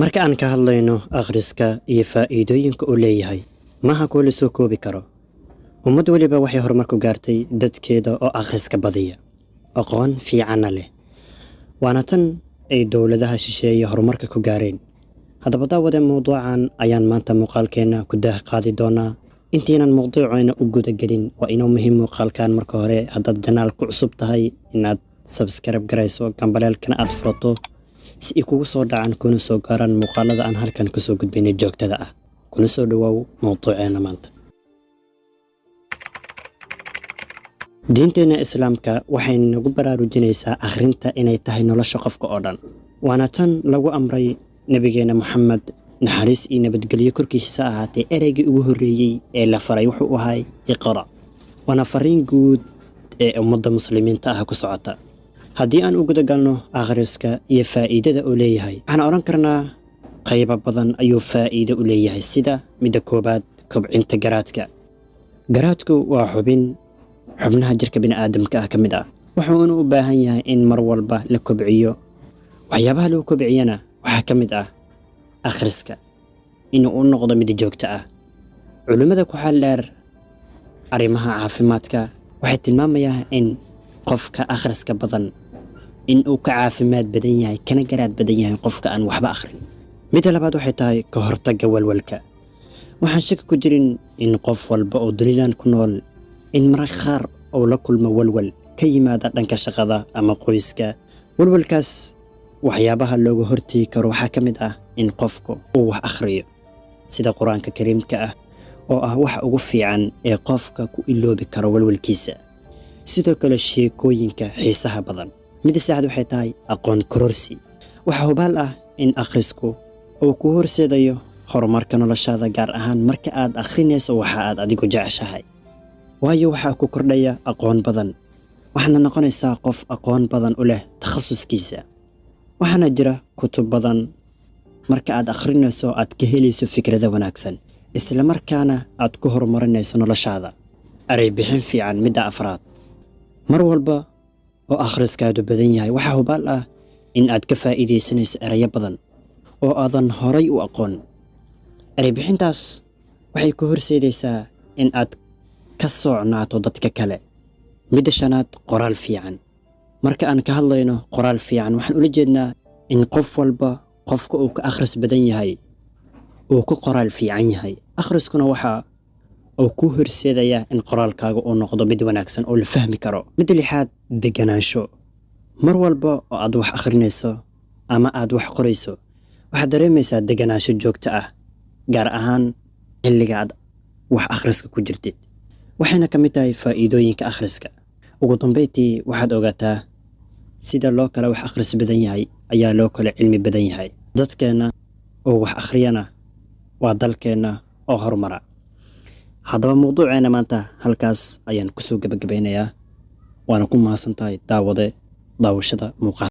marka aan ka hadlayno akhriska iyo faa'iidooyinka uu leeyahay maaha kuwa la soo koobi karo. ummad waliba waxay horumar ku gaartay dadkeeda oo akhriska badiya aqoon fiicanna leh, waana tan ay dowladaha shisheeye horumarka ku gaareen. haddaba daawade mawduucan ayaan maanta muuqaalkeena ku daah qaadi doonaa. intiinan mawduuceena u guda gelin waa inuu muhiim muuqaalkan marka hore haddaad janaal ku cusub tahay inaad subscribe garayso, gambaleelkana aad furato si ay kugu soo dhacaan kuna soo gaaraan muuqaalada aan halkan kasoo gudbinay joogtada ah. kuna soo dhawaaw mawduuceena maanta. diinteena islaamka waxay nagu baraarujinaysaa akhrinta inay tahay nolosha qofka oo dhan, waana tan lagu amray nabigeena Muhammad naxariis iyo nabadgelyo korkiisa ahaatee ereygii ugu horreeyay ee la faray wuxuu ahaa iqra. waana fariin guud ee ummadda muslimiinta ah ku socota. haddii aan u guda galno akhriska iyo faa'iidada uu leeyahay, waxaan oran karnaa qaybo badan ayuu faa'iido u leeyahay. sida midda koobaad, kobcinta garaadka. garaadku waa xubnaha jirka bini'aadamka ah ka mid ah, wuxuuna u baahan yahay in mar walba la kobciyo. waxyaabaha lagu kobciyana waxaa ka mid ah akhriska, inuu u noqdo mid joogto ah. culimada ku xal dheer arrimaha caafimaadka waxay tilmaamayaan in qofka akhriska badan in uu ka caafimaad badan yahay kana garaad badan yahay qofka aan waxba akhrin. midda labaad waxay tahay ka hortagga walwalka. waxaan shaki ku jirin in qof walba oo dunidan ku nool in mararka qaar uu la kulmo walwal ka yimaada dhanka shaqada ama qoyska. walwalkaas waxyaabaha looga hortagi karo waxaa ka mid ah in qofku uu wax akhriyo, sida qur-aanka kariimka ah oo ah waxa ugu fiican ee qofka ku iloobi karo walwalkiisa. sidoo kale sheekooyinka xiisaha badan. midda saddexaad waxay tahay aqoon kororsi. waxaa hubaal ah in akhrisku uu ku horseedayo horumarka noloshaada, gaar ahaan marka aad akhrinayso waxa aad adigu jeceshahay, waayo waxaa ku kordhaya aqoon badan. waxaana noqonaysaa qof aqoon badan u leh takhasuskiisa. waxaana jira kutub badan marka aad akhrinayso aad ka helayso fikrado wanaagsan, isla markaana aad ku horumarinayso noloshaada. eray bixin fiican. midda afraad, mar walba oo akhriskaadu badan yahay waxaa hubaal ah in aad ka faa'iidaysanayso erayo badan oo aadan horay u aqoon. eray bixintaas waxay ku horseedaysaa in aad ka socnaato dadka kale. midda shanaad, qoraal fiican. marka aan ka hadlayno qoraal fiican waxaan ula jeednaa in qof walba qofka uu ka akhris badan yahay uu ku qoraal fiican yahay. akhriskuna waxa uu ku horseedayaa in qoraalkaaga uu noqdo mid wanaagsan oo la fahmi karo. midda lixaad, deganaansho. mar walba oo aad wax akhrinayso ama aad wax qorayso waxaad dareemaysaa deganaansho joogto ah, gaar ahaan xilliga aad wax akhriska ku jirtid. waxayna ka mid tahay faa'iidooyinka akhriska. ugu dambeyntii waxaad ogaataa sida loo kala wax akhris badan yahay ayaa loo kala cilmi badan yahay. dadkeena oo wax akhriyana waa dalkeena oo horumara. haddaba mawduuceena maanta halkaas ayaan kusoo gabagabeynayaa. waana ku mahadsantahay daawashada muuqaal.